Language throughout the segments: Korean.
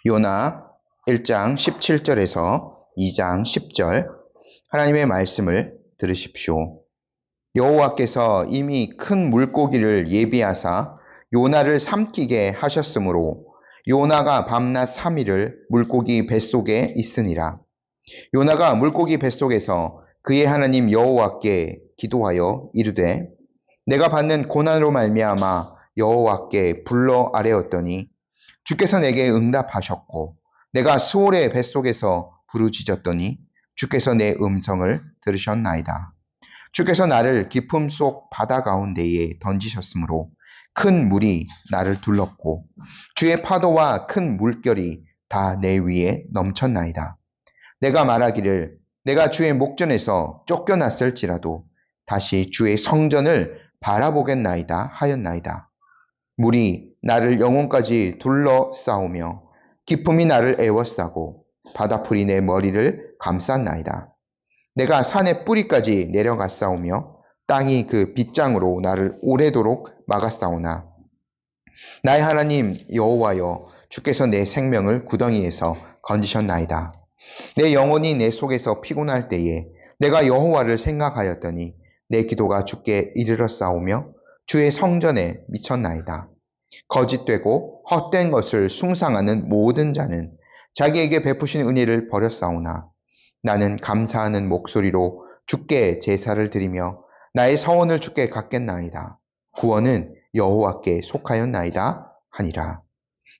요나 1장 17절에서 2장 10절 하나님의 말씀을 들으십시오. 여호와께서 이미 큰 물고기를 예비하사 요나를 삼키게 하셨으므로 요나가 밤낮 3일을 물고기 뱃속에 있으니라. 요나가 물고기 뱃속에서 그의 하나님 여호와께 기도하여 이르되 내가 받는 고난으로 말미암아 여호와께 불러 아뢰었더니 주께서 내게 응답하셨고 내가 수월의 뱃속에서 부르짖었더니 주께서 내 음성을 들으셨나이다. 주께서 나를 깊음 속 바다 가운데에 던지셨으므로 큰 물이 나를 둘렀고 주의 파도와 큰 물결이 다 내 위에 넘쳤나이다. 내가 말하기를 내가 주의 목전에서 쫓겨났을지라도 다시 주의 성전을 바라보겠나이다 하였나이다. 물이 나를 영혼까지 둘러싸우며 기품이 나를 애워싸고 바다풀이 내 머리를 감쌌나이다. 내가 산의 뿌리까지 내려갔사오며 땅이 그 빗장으로 나를 오래도록 막았사오나 나의 하나님 여호와여 주께서 내 생명을 구덩이에서 건지셨나이다. 내 영혼이 내 속에서 피곤할 때에 내가 여호와를 생각하였더니 내 기도가 주께 이르렀사오며 주의 성전에 미쳤나이다. 거짓되고 헛된 것을 숭상하는 모든 자는 자기에게 베푸신 은혜를 버렸사오나 나는 감사하는 목소리로 주께 제사를 드리며 나의 서원을 주께 갚겠나이다. 구원은 여호와께 속하였나이다 하니라.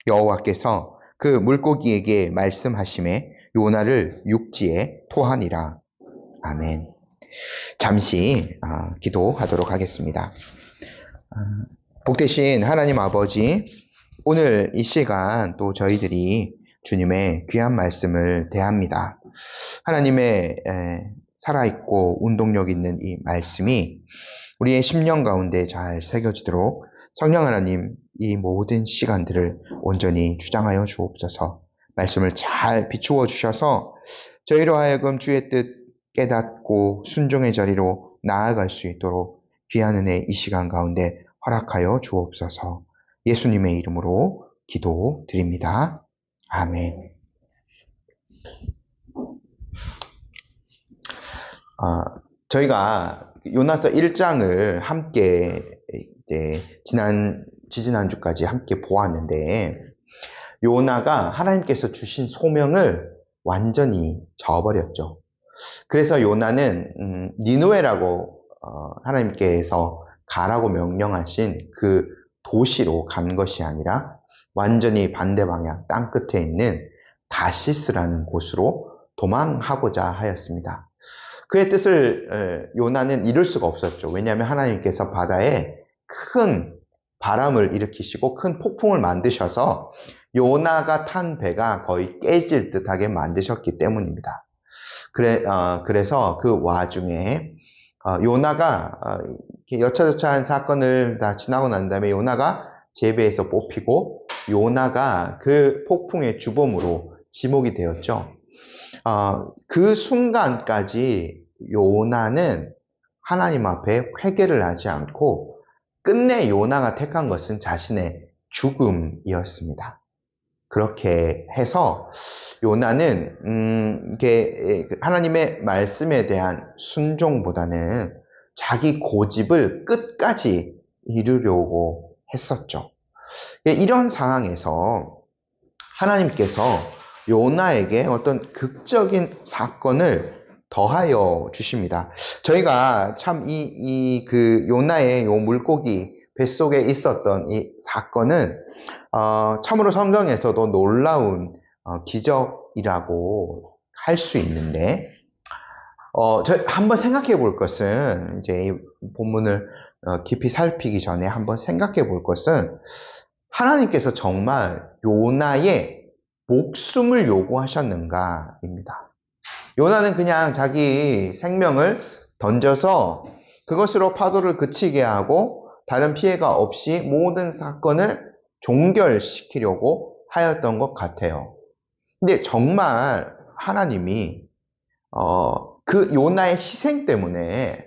여호와께서 그 물고기에게 말씀하심에 요나를 육지에 토하니라. 아멘. 잠시 기도하도록 하겠습니다. 복되신 하나님 아버지, 오늘 이 시간 또 저희들이 주님의 귀한 말씀을 대합니다. 하나님의 살아있고 운동력 있는 이 말씀이 우리의 심령 가운데 잘 새겨지도록 성령 하나님 이 모든 시간들을 온전히 주장하여 주옵소서. 말씀을 잘 비추어 주셔서 저희로 하여금 주의 뜻 깨닫고 순종의 자리로 나아갈 수 있도록 귀한 은혜 이 시간 가운데 허락하여 주옵소서. 예수님의 이름으로 기도드립니다. 아멘. 저희가 요나서 1장을 함께 지지난주까지 함께 보았는데 요나가 하나님께서 주신 소명을 완전히 저버렸죠. 그래서 요나는 니느웨라고 하나님께서 가라고 명령하신 그 도시로 간 것이 아니라 완전히 반대 방향 땅 끝에 있는 다시스라는 곳으로 도망하고자 하였습니다. 그의 뜻을 요나는 이룰 수가 없었죠. 왜냐하면 하나님께서 바다에 큰 바람을 일으키시고 큰 폭풍을 만드셔서 요나가 탄 배가 거의 깨질 듯하게 만드셨기 때문입니다. 그래서 그 와중에 요나가 여차저차한 사건을 다 지나고 난 다음에 요나가 제배에서 뽑히고 요나가 그 폭풍의 주범으로 지목이 되었죠. 그 순간까지 요나는 하나님 앞에 회개를 하지 않고 끝내 요나가 택한 것은 자신의 죽음이었습니다. 그렇게 해서 요나는 하나님의 말씀에 대한 순종보다는 자기 고집을 끝까지 이루려고 했었죠. 이런 상황에서 하나님께서 요나에게 어떤 극적인 사건을 더하여 주십니다. 저희가 참 그 요나의 요 물고기 뱃속에 있었던 이 사건은 참으로 성경에서도 놀라운 기적이라고 할 수 있는데 저희 한번 생각해 볼 것은 이제 이 본문을 깊이 살피기 전에 한번 생각해 볼 것은 하나님께서 정말 요나의 목숨을 요구하셨는가입니다. 요나는 그냥 자기 생명을 던져서 그것으로 파도를 그치게 하고 다른 피해가 없이 모든 사건을 종결시키려고 하였던 것 같아요. 근데 정말 하나님이 그 요나의 희생 때문에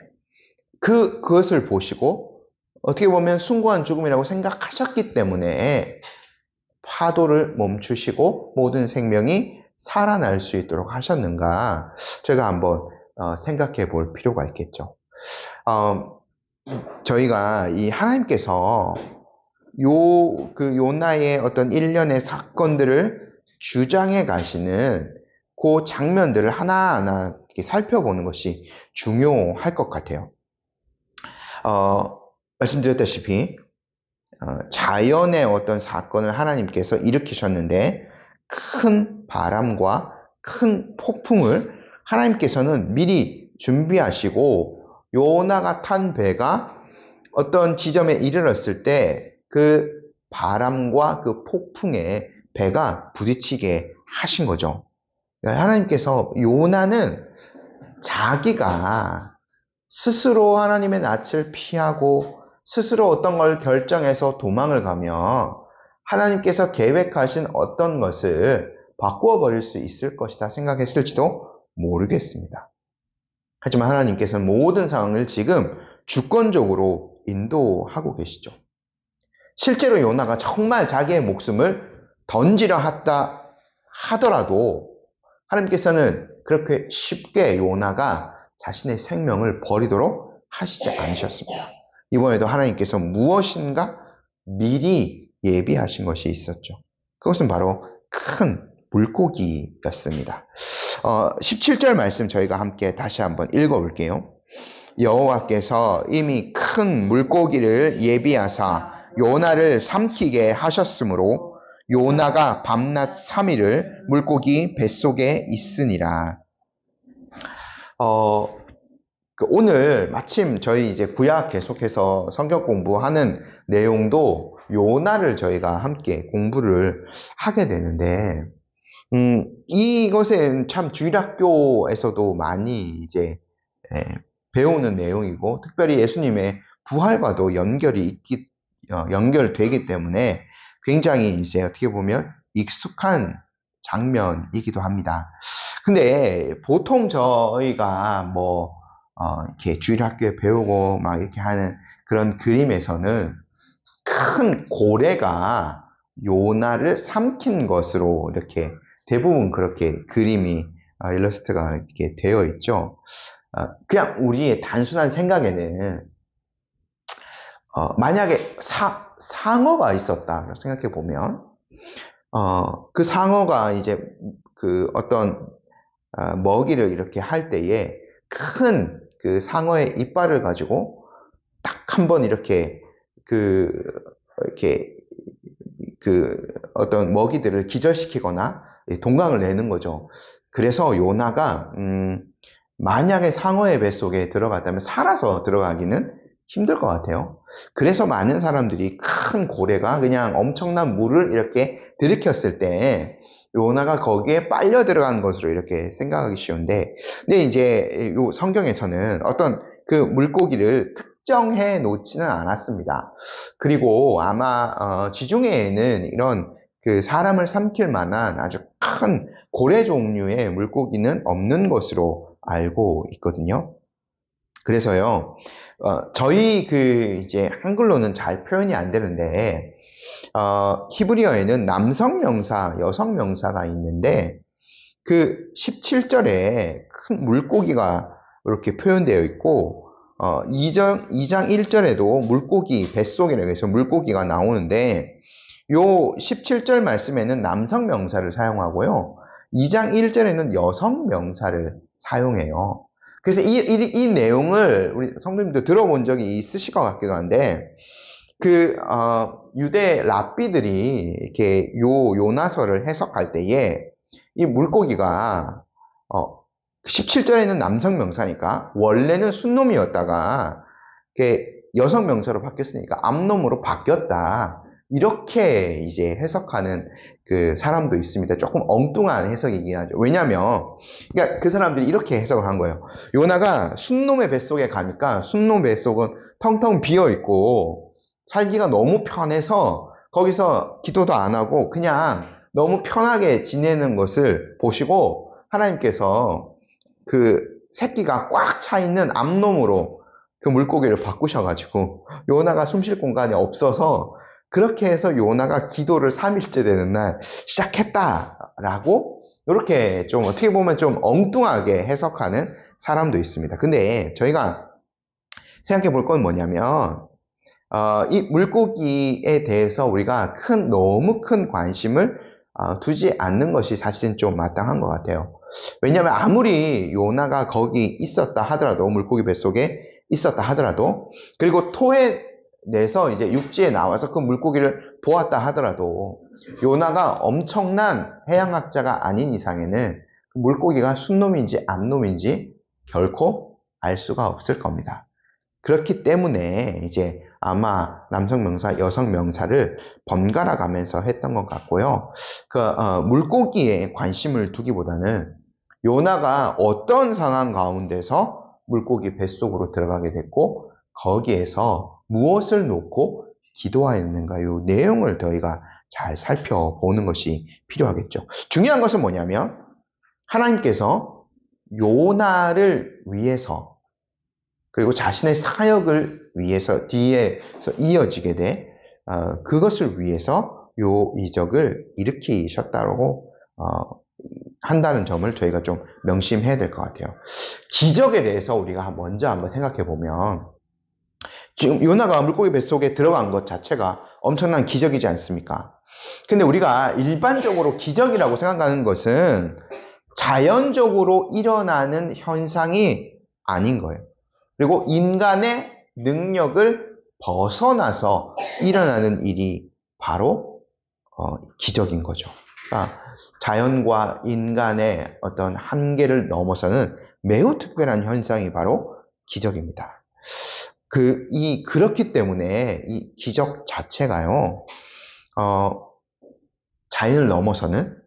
그것을 보시고 어떻게 보면 숭고한 죽음이라고 생각하셨기 때문에 파도를 멈추시고 모든 생명이 살아날 수 있도록 하셨는가? 저희가 한번 생각해 볼 필요가 있겠죠. 저희가 이 하나님께서 요나의 어떤 일련의 사건들을 주장해 가시는 그 장면들을 하나하나 이렇게 살펴보는 것이 중요할 것 같아요. 말씀드렸다시피 자연의 어떤 사건을 하나님께서 일으키셨는데 큰 바람과 큰 폭풍을 하나님께서는 미리 준비하시고 요나가 탄 배가 어떤 지점에 이르렀을 때 그 바람과 그 폭풍에 배가 부딪히게 하신 거죠. 하나님께서 요나는 자기가 스스로 하나님의 낯을 피하고 스스로 어떤 걸 결정해서 도망을 가며 하나님께서 계획하신 어떤 것을 바꾸어 버릴 수 있을 것이다 생각했을지도 모르겠습니다. 하지만 하나님께서는 모든 상황을 지금 주권적으로 인도하고 계시죠. 실제로 요나가 정말 자기의 목숨을 던지려 했다 하더라도 하나님께서는 그렇게 쉽게 요나가 자신의 생명을 버리도록 하시지 않으셨습니다. 이번에도 하나님께서 무엇인가 미리 예비하신 것이 있었죠. 그것은 바로 큰 물고기였습니다. 17절 말씀 저희가 함께 다시 한번 읽어볼게요. 여호와께서 이미 큰 물고기를 예비하사 요나를 삼키게 하셨으므로 요나가 밤낮 3일을 물고기 뱃속에 있으니라. 오늘 마침 저희 이제 구약 계속해서 성경 공부하는 내용도 요나를 저희가 함께 공부를 하게 되는데, 이것은 참 주일학교에서도 많이 이제 배우는 내용이고, 특별히 예수님의 부활과도 연결되기 때문에 굉장히 이제 어떻게 보면 익숙한 장면이기도 합니다. 근데 보통 저희가 이렇게 주일학교에 배우고 막 이렇게 하는 그런 그림에서는 큰 고래가 요나를 삼킨 것으로 이렇게 대부분 그렇게 그림이 일러스트가 이렇게 되어 있죠. 그냥 우리의 단순한 생각에는 만약에 상어가 있었다 생각해 보면 그 상어가 이제 그 어떤 먹이를 이렇게 할 때에 큰 그 상어의 이빨을 가지고 딱 한번 이렇게 이렇게 어떤 먹이들을 기절시키거나 동강을 내는 거죠. 그래서 요나가 만약에 상어의 뱃속에 들어갔다면 살아서 들어가기는 힘들 것 같아요. 그래서 많은 사람들이 큰 고래가 그냥 엄청난 물을 이렇게 들이켰을 때 요나가 거기에 빨려 들어간 것으로 이렇게 생각하기 쉬운데, 근데 이제 요 성경에서는 어떤 그 물고기를 특정해 놓지는 않았습니다. 그리고 아마 지중해에는 이런 그 사람을 삼킬 만한 아주 큰 고래 종류의 물고기는 없는 것으로 알고 있거든요. 그래서요, 저희 이제 한글로는 잘 표현이 안 되는데, 히브리어에는 남성 명사, 여성 명사가 있는데, 그 17절에 큰 물고기가 이렇게 표현되어 있고, 2장 1절에도 물고기, 뱃속이라고 해서 물고기가 나오는데, 요 17절 말씀에는 남성 명사를 사용하고요, 2장 1절에는 여성 명사를 사용해요. 그래서 이 내용을 우리 성도님도 들어본 적이 있으실 것 같기도 한데, 유대 랍비들이 이렇게 요나서를 해석할 때에 이 물고기가 17절에는 남성 명사니까 원래는 순놈이었다가 여성 명사로 바뀌었으니까 암놈으로 바뀌었다. 이렇게 이제 해석하는 그 사람도 있습니다. 조금 엉뚱한 해석이긴 하죠. 왜냐면, 그러니까 그 사람들이 이렇게 해석을 한 거예요. 요나가 순놈의 뱃속에 가니까 순놈 뱃속은 텅텅 비어 있고 살기가 너무 편해서 거기서 기도도 안 하고 그냥 너무 편하게 지내는 것을 보시고 하나님께서 그 새끼가 꽉 차 있는 암놈으로 그 물고기를 바꾸셔가지고 요나가 숨 쉴 공간이 없어서 그렇게 해서 요나가 기도를 3일째 되는 날 시작했다라고 이렇게 좀 어떻게 보면 좀 엉뚱하게 해석하는 사람도 있습니다. 근데 저희가 생각해 볼 건 뭐냐면 이 물고기에 대해서 우리가 너무 큰 관심을 두지 않는 것이 사실은 좀 마땅한 것 같아요. 왜냐하면 아무리 요나가 거기 있었다 하더라도, 물고기 뱃속에 있었다 하더라도, 그리고 토해내서 이제 육지에 나와서 그 물고기를 보았다 하더라도, 요나가 엄청난 해양학자가 아닌 이상에는 그 물고기가 순놈인지 암놈인지 결코 알 수가 없을 겁니다. 그렇기 때문에 이제 아마 남성 명사, 여성 명사를 번갈아 가면서 했던 것 같고요. 물고기에 관심을 두기보다는 요나가 어떤 상황 가운데서 물고기 뱃속으로 들어가게 됐고 거기에서 무엇을 놓고 기도하였는가, 이 내용을 저희가 잘 살펴보는 것이 필요하겠죠. 중요한 것은 뭐냐면 하나님께서 요나를 위해서 그리고 자신의 사역을 위해서 뒤에서 이어지게 돼 그것을 위해서 요 이적을 일으키셨다고 한다는 점을 저희가 좀 명심해야 될 것 같아요. 기적에 대해서 우리가 먼저 한번 생각해 보면 지금 요나가 물고기 뱃속에 들어간 것 자체가 엄청난 기적이지 않습니까? 근데 우리가 일반적으로 기적이라고 생각하는 것은 자연적으로 일어나는 현상이 아닌 거예요. 그리고 인간의 능력을 벗어나서 일어나는 일이 바로 기적인 거죠. 그러니까 자연과 인간의 어떤 한계를 넘어서는 매우 특별한 현상이 바로 기적입니다. 그렇기 때문에 이 기적 자체가요, 자연을 넘어서는,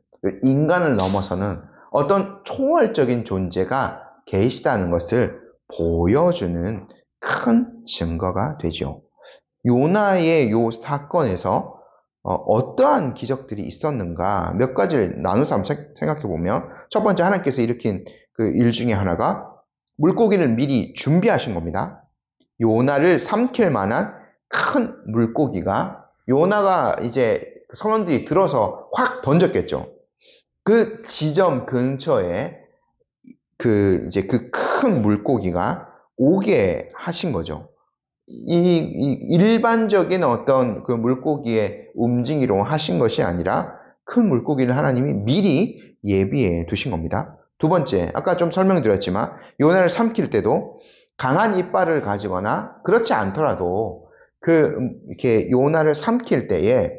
인간을 넘어서는 어떤 초월적인 존재가 계시다는 것을 보여주는 큰 증거가 되죠. 요나의 요 사건에서 어떠한 기적들이 있었는가 몇 가지를 나눠서 한번 생각해 보면, 첫 번째, 하나님께서 일으킨 그 일 중에 하나가 물고기를 미리 준비하신 겁니다. 요나를 삼킬 만한 큰 물고기가, 요나가 이제 선원들이 들어서 확 던졌겠죠. 그 지점 근처에 이제 그 큰 물고기가 오게 하신 거죠. 일반적인 어떤 그 물고기의 움직이로 하신 것이 아니라 큰 물고기를 하나님이 미리 예비해 두신 겁니다. 두 번째, 아까 좀 설명드렸지만 요나를 삼킬 때도 강한 이빨을 가지거나 그렇지 않더라도 이렇게 요나를 삼킬 때에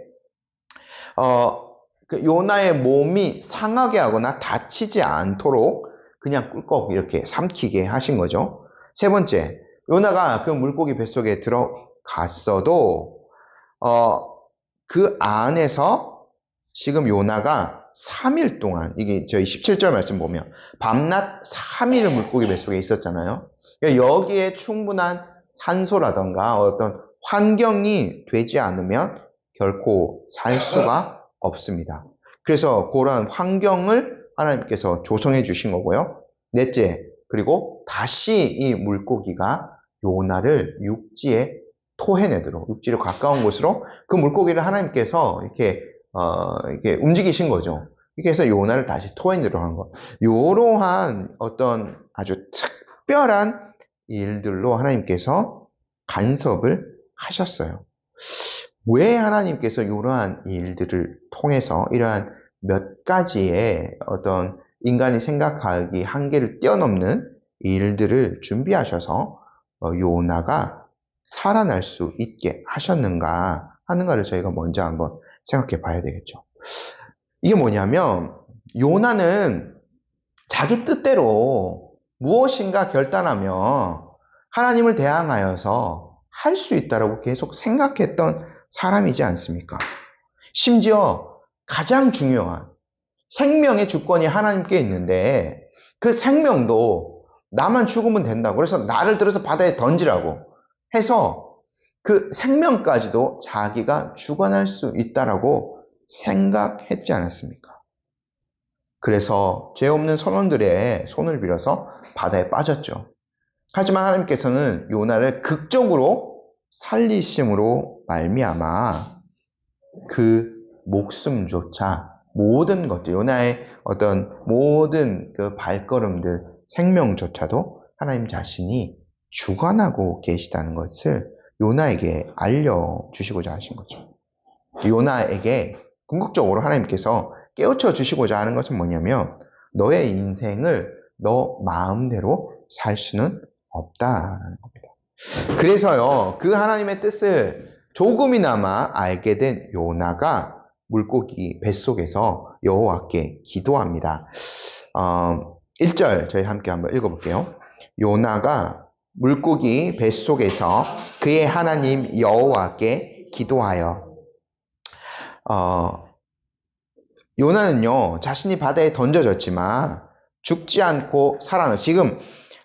요나의 몸이 상하게 하거나 다치지 않도록 그냥 꿀꺽 이렇게 삼키게 하신 거죠. 세 번째, 요나가 그 물고기 뱃속에 들어갔어도 그 안에서 지금 요나가 3일 동안, 이게 저희 17절 말씀 보면 밤낮 3일을 물고기 뱃속에 있었잖아요. 여기에 충분한 산소라던가 어떤 환경이 되지 않으면 결코 살 수가 없습니다. 그래서 그런 환경을 하나님께서 조성해 주신 거고요. 넷째, 그리고 다시 이 물고기가 요나를 육지에 토해내도록, 육지로 가까운 곳으로 그 물고기를 하나님께서 이렇게 움직이신 거죠. 이렇게 해서 요나를 다시 토해내도록 한 것. 요러한 어떤 아주 특별한 일들로 하나님께서 간섭을 하셨어요. 왜 하나님께서 이러한 일들을 통해서 이러한 몇 가지의 어떤 인간이 생각하기 한계를 뛰어넘는 일들을 준비하셔서 요나가 살아날 수 있게 하셨는가 하는가를 저희가 먼저 한번 생각해 봐야 되겠죠. 이게 뭐냐면 요나는 자기 뜻대로 무엇인가 결단하며 하나님을 대항하여서 할 수 있다라고 계속 생각했던 사람이지 않습니까? 심지어 가장 중요한 생명의 주권이 하나님께 있는데 그 생명도 나만 죽으면 된다고, 그래서 나를 들어서 바다에 던지라고 해서 그 생명까지도 자기가 주관할 수 있다라고 생각했지 않았습니까? 그래서 죄 없는 선원들의 손을 빌어서 바다에 빠졌죠. 하지만 하나님께서는 요나를 극적으로 살리심으로 말미암아 그 목숨조차 모든 것들, 요나의 어떤 모든 그 발걸음들, 생명조차도 하나님 자신이 주관하고 계시다는 것을 요나에게 알려주시고자 하신 거죠. 요나에게 궁극적으로 하나님께서 깨우쳐 주시고자 하는 것은 뭐냐면 너의 인생을 너 마음대로 살 수는 없다라는 겁니다. 그래서요, 그 하나님의 뜻을 조금이나마 알게 된 요나가 물고기 뱃속에서 여호와께 기도합니다. 1절 저희 함께 한번 읽어볼게요. 요나가 물고기 뱃속에서 그의 하나님 여호와께 기도하여 요나는요, 자신이 바다에 던져졌지만 죽지 않고 살아나. 지금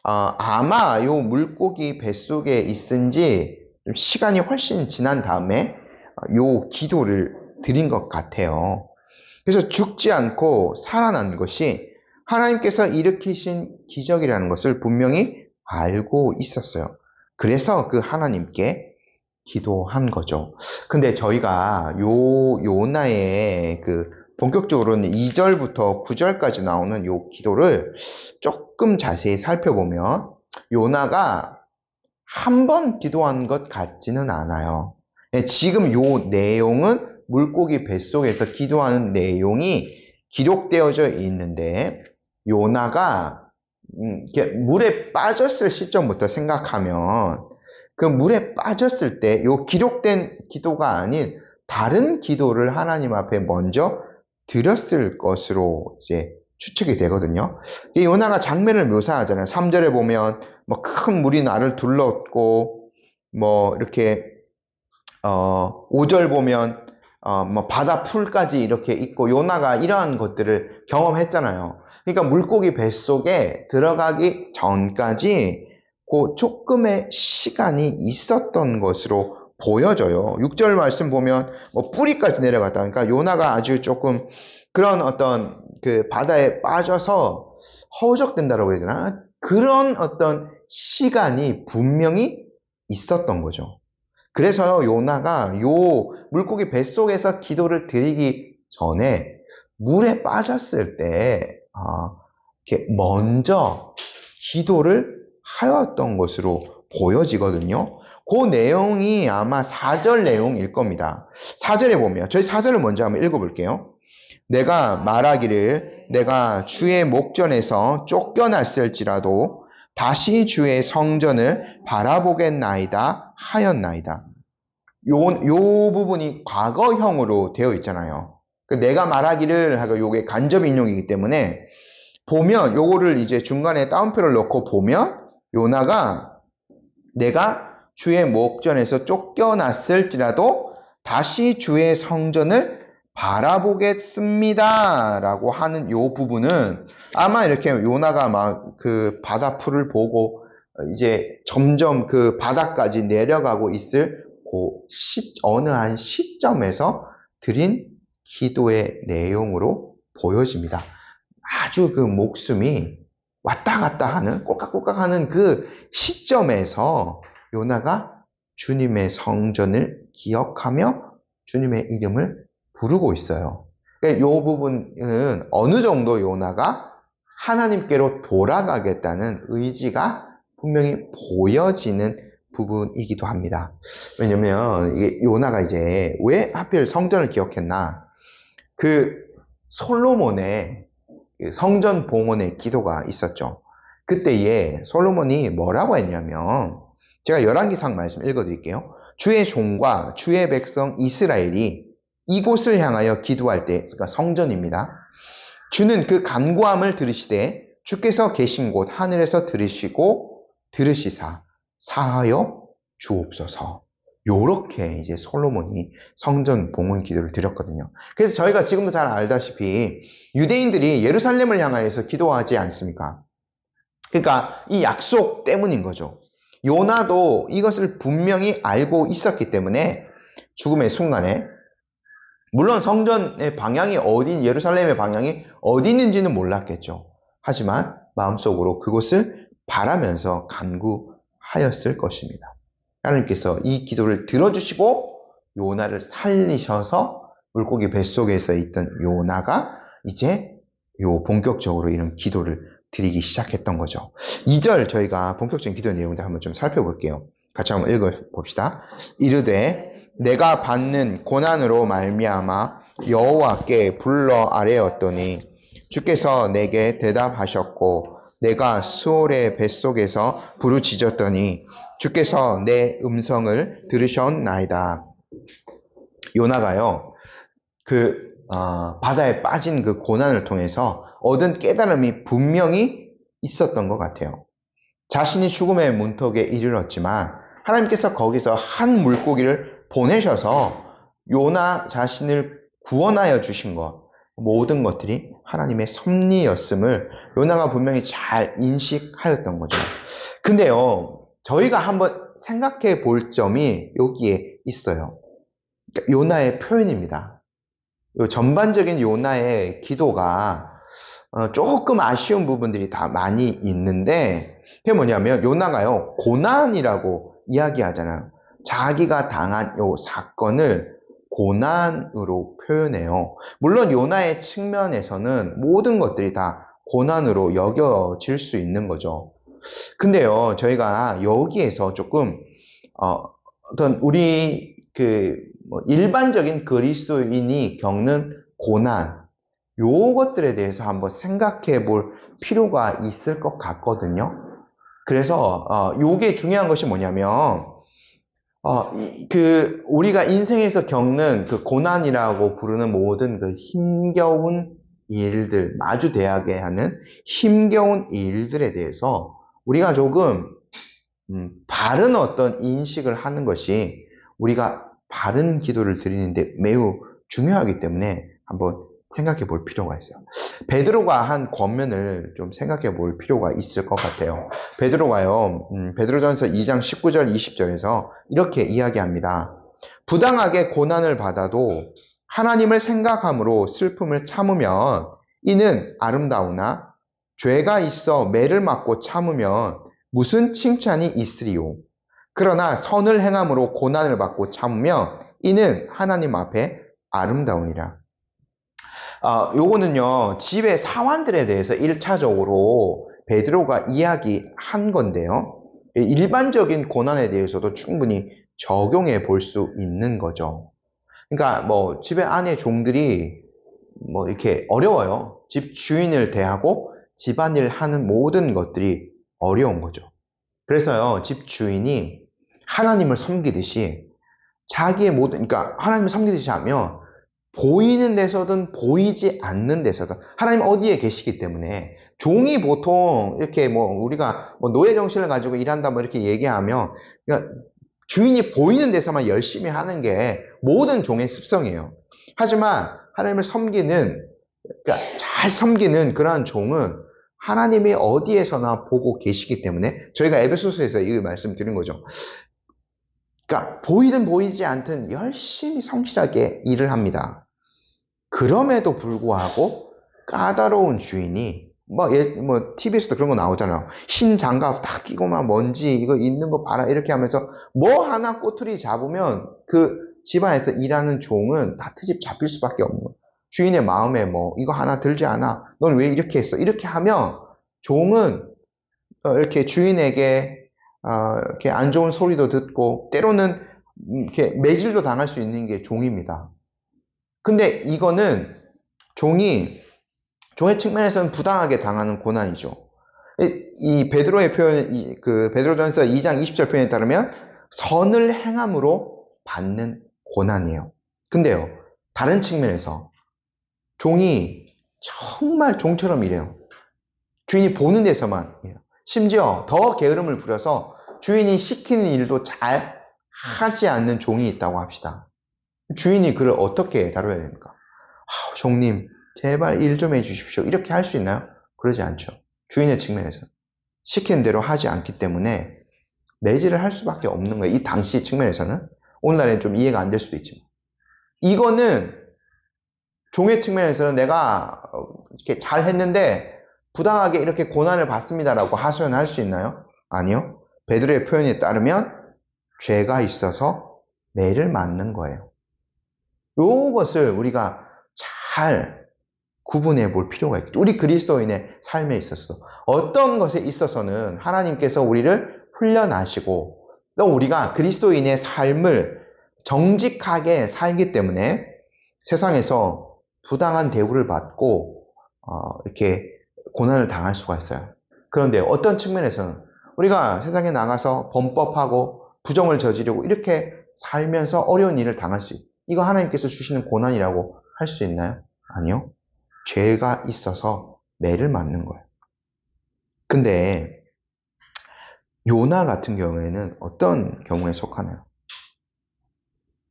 아마 요 물고기 뱃속에 있은 지 시간이 훨씬 지난 다음에 요 기도를 드린 것 같아요. 그래서 죽지 않고 살아난 것이 하나님께서 일으키신 기적이라는 것을 분명히 알고 있었어요. 그래서 그 하나님께 기도한 거죠. 근데 저희가 요나의 그 본격적으로는 2절부터 9절까지 나오는 요 기도를 조금 자세히 살펴보면 요나가 한 번 기도한 것 같지는 않아요. 지금 요 내용은 물고기 뱃속에서 기도하는 내용이 기록되어져 있는데 요나가 물에 빠졌을 시점부터 생각하면 그 물에 빠졌을 때 요 기록된 기도가 아닌 다른 기도를 하나님 앞에 먼저 드렸을 것으로 이제 추측이 되거든요. 이 요나가 장면을 묘사하잖아요. 3절에 보면 뭐 큰 물이 나를 둘렀고 뭐 이렇게 5절 보면 뭐 바다 풀까지 이렇게 있고 요나가 이러한 것들을 경험했잖아요. 그러니까 물고기 뱃속에 들어가기 전까지 그 조금의 시간이 있었던 것으로 보여져요. 6절 말씀 보면 뭐 뿌리까지 내려갔다. 그러니까 요나가 아주 조금 그런 어떤 그 바다에 빠져서 허우적된다라고 해야 되나? 그런 어떤 시간이 분명히 있었던 거죠. 그래서 요나가 요 물고기 뱃속에서 기도를 드리기 전에 물에 빠졌을 때 이렇게 먼저 기도를 하였던 것으로 보여지거든요. 그 내용이 아마 4절 내용일 겁니다. 4절에 보면 저희 4절을 먼저 한번 읽어볼게요. 내가 말하기를 내가 주의 목전에서 쫓겨났을지라도 다시 주의 성전을 바라보겠나이다 하였나이다. 요 부분이 과거형으로 되어 있잖아요. 내가 말하기를 하고 요게 간접 인용이기 때문에 보면 요거를 이제 중간에 따옴표를 넣고 보면 요나가 내가 주의 목전에서 쫓겨났을지라도 다시 주의 성전을 바라보겠습니다 라고 하는 요 부분은 아마 이렇게 요나가 막 그 바다풀을 보고 이제 점점 그 바다까지 내려가고 있을 어느 한 시점에서 드린 기도의 내용으로 보여집니다. 아주 그 목숨이 왔다 갔다 하는 꼴깍꼴깍 하는 그 시점에서 요나가 주님의 성전을 기억하며 주님의 이름을 부르고 있어요. 그러니까 이 부분은 어느 정도 요나가 하나님께로 돌아가겠다는 의지가 분명히 보여지는 부분이기도 합니다. 왜냐면 이게 요나가 이제 왜 하필 성전을 기억했나? 그 솔로몬의 성전 봉헌의 기도가 있었죠. 그때에 솔로몬이 뭐라고 했냐면 제가 열왕기상 말씀 읽어드릴게요. 주의 종과 주의 백성 이스라엘이 이곳을 향하여 기도할 때, 그러니까 성전입니다. 주는 그 간구함을 들으시되 주께서 계신 곳 하늘에서 들으시고 들으시사 사하여 주옵소서. 요렇게 이제 솔로몬이 성전 봉헌 기도를 드렸거든요. 그래서 저희가 지금도 잘 알다시피 유대인들이 예루살렘을 향하여서 기도하지 않습니까? 그러니까 이 약속 때문인 거죠. 요나도 이것을 분명히 알고 있었기 때문에 죽음의 순간에 물론 성전의 방향이 예루살렘의 방향이 어디 있는지는 몰랐겠죠. 하지만 마음속으로 그곳을 바라면서 간구하였을 것입니다. 하나님께서 이 기도를 들어주시고 요나를 살리셔서 물고기 뱃속에서 있던 요나가 이제 본격적으로 이런 기도를 드리기 시작했던 거죠. 2절 저희가 본격적인 기도 내용들 한번 좀 살펴볼게요. 같이 한번 읽어봅시다. 이르되 내가 받는 고난으로 말미암아 여호와께 불러 아뢰었더니 주께서 내게 대답하셨고 내가 수올의 뱃속에서 부르짖었더니 주께서 내 음성을 들으셨나이다. 요나가요, 바다에 빠진 그 고난을 통해서 얻은 깨달음이 분명히 있었던 것 같아요. 자신이 죽음의 문턱에 이르렀지만 하나님께서 거기서 한 물고기를 보내셔서 요나 자신을 구원하여 주신 것, 모든 것들이 하나님의 섭리였음을 요나가 분명히 잘 인식하였던 거죠. 근데요, 저희가 한번 생각해 볼 점이 여기에 있어요. 요나의 표현입니다. 요 전반적인 요나의 기도가 조금 아쉬운 부분들이 다 많이 있는데, 그게 뭐냐면 요나가요, 고난이라고 이야기하잖아요. 자기가 당한 요 사건을 고난으로 표현해요. 물론 요나의 측면에서는 모든 것들이 다 고난으로 여겨질 수 있는 거죠. 근데요, 저희가 여기에서 조금 어떤 우리 일반적인 그리스도인이 겪는 고난, 요것들에 대해서 한번 생각해 볼 필요가 있을 것 같거든요. 그래서 요게 중요한 것이 뭐냐면 우리가 인생에서 겪는 그 고난이라고 부르는 모든 그 힘겨운 일들, 마주대하게 하는 힘겨운 일들에 대해서 우리가 조금 바른 어떤 인식을 하는 것이 우리가 바른 기도를 드리는데 매우 중요하기 때문에 한번 생각해 볼 필요가 있어요. 베드로가 한 권면을 좀 생각해 볼 필요가 있을 것 같아요. 베드로가요, 베드로전서 2장 19절 20절에서 이렇게 이야기합니다. 부당하게 고난을 받아도 하나님을 생각함으로 슬픔을 참으면 이는 아름다우나 죄가 있어 매를 맞고 참으면 무슨 칭찬이 있으리요. 그러나 선을 행함으로 고난을 받고 참으면 이는 하나님 앞에 아름다우니라. 요거는요, 집의 사환들에 대해서 1차적으로 베드로가 이야기한 건데요. 일반적인 고난에 대해서도 충분히 적용해 볼 수 있는 거죠. 그러니까 뭐 집의 안에 종들이 뭐 이렇게 어려워요. 집 주인을 대하고 집안일 하는 모든 것들이 어려운 거죠. 그래서요, 집 주인이 하나님을 섬기듯이 자기의 모든, 그러니까 하나님을 섬기듯이 하면 보이는 데서든 보이지 않는 데서든 하나님 어디에 계시기 때문에 종이 보통 이렇게 우리가 노예 정신을 가지고 일한다 이렇게 얘기하면 그러니까 주인이 보이는 데서만 열심히 하는 게 모든 종의 습성이에요. 하지만 하나님을 섬기는, 그러니까 잘 섬기는 그러한 종은 하나님이 어디에서나 보고 계시기 때문에 저희가 에베소서에서 이 말씀 드린 거죠. 그러니까 보이든 보이지 않든 열심히 성실하게 일을 합니다. 그럼에도 불구하고 까다로운 주인이 TV에서도 그런 거 나오잖아요. 흰 장갑 딱 끼고만 먼지 이거 있는 거 봐라 이렇게 하면서 뭐 하나 꼬투리 잡으면 그 집안에서 일하는 종은 다 트집 잡힐 수밖에 없는 거예요. 주인의 마음에 이거 하나 들지 않아? 넌 왜 이렇게 했어? 이렇게 하면 종은 이렇게 주인에게 이렇게 안 좋은 소리도 듣고 때로는 이렇게 매질도 당할 수 있는 게 종입니다. 근데 이거는 종의 측면에서는 부당하게 당하는 고난이죠. 이 베드로의 표현, 베드로전서 2장 20절 표현에 따르면 선을 행함으로 받는 고난이에요. 근데요, 다른 측면에서 종이 정말 종처럼 일해요. 주인이 보는 데서만 일해요. 심지어 더 게으름을 부려서 주인이 시키는 일도 잘 하지 않는 종이 있다고 합시다. 주인이 그를 어떻게 다뤄야 됩니까? 종님, 제발 일 좀 해주십시오. 이렇게 할 수 있나요? 그러지 않죠. 주인의 측면에서는. 시키는 대로 하지 않기 때문에 매질을 할 수밖에 없는 거예요. 이 당시 측면에서는. 오늘날에는 좀 이해가 안 될 수도 있지만. 이거는 종의 측면에서는 내가 이렇게 잘 했는데 부당하게 이렇게 고난을 받습니다라고 하소연할 수 있나요? 아니요. 베드로의 표현에 따르면 죄가 있어서 매를 맞는 거예요. 요것을 우리가 잘 구분해 볼 필요가 있겠죠. 우리 그리스도인의 삶에 있어서 어떤 것에 있어서는 하나님께서 우리를 훈련하시고 또 우리가 그리스도인의 삶을 정직하게 살기 때문에 세상에서 부당한 대우를 받고 이렇게 고난을 당할 수가 있어요. 그런데 어떤 측면에서는 우리가 세상에 나가서 범법하고 부정을 저지르고 이렇게 살면서 어려운 일을 당할 수 있어요. 이거 하나님께서 주시는 고난이라고 할 수 있나요? 아니요. 죄가 있어서 매를 맞는 거예요. 근데 요나 같은 경우에는 어떤 경우에 속하나요?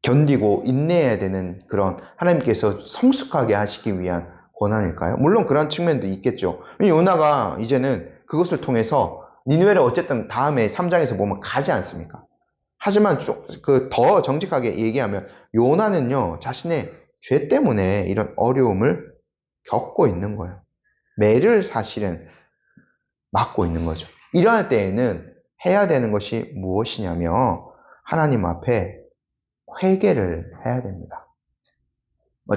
견디고 인내해야 되는 그런 하나님께서 성숙하게 하시기 위한 고난일까요? 물론 그런 측면도 있겠죠. 요나가 이제는 그것을 통해서 니느웨를 어쨌든 다음에 3장에서 보면 가지 않습니까? 하지만 더 정직하게 얘기하면 요나는요, 자신의 죄 때문에 이런 어려움을 겪고 있는 거예요. 매를 사실은 맞고 있는 거죠. 이러할 때에는 해야 되는 것이 무엇이냐면 하나님 앞에 회개를 해야 됩니다.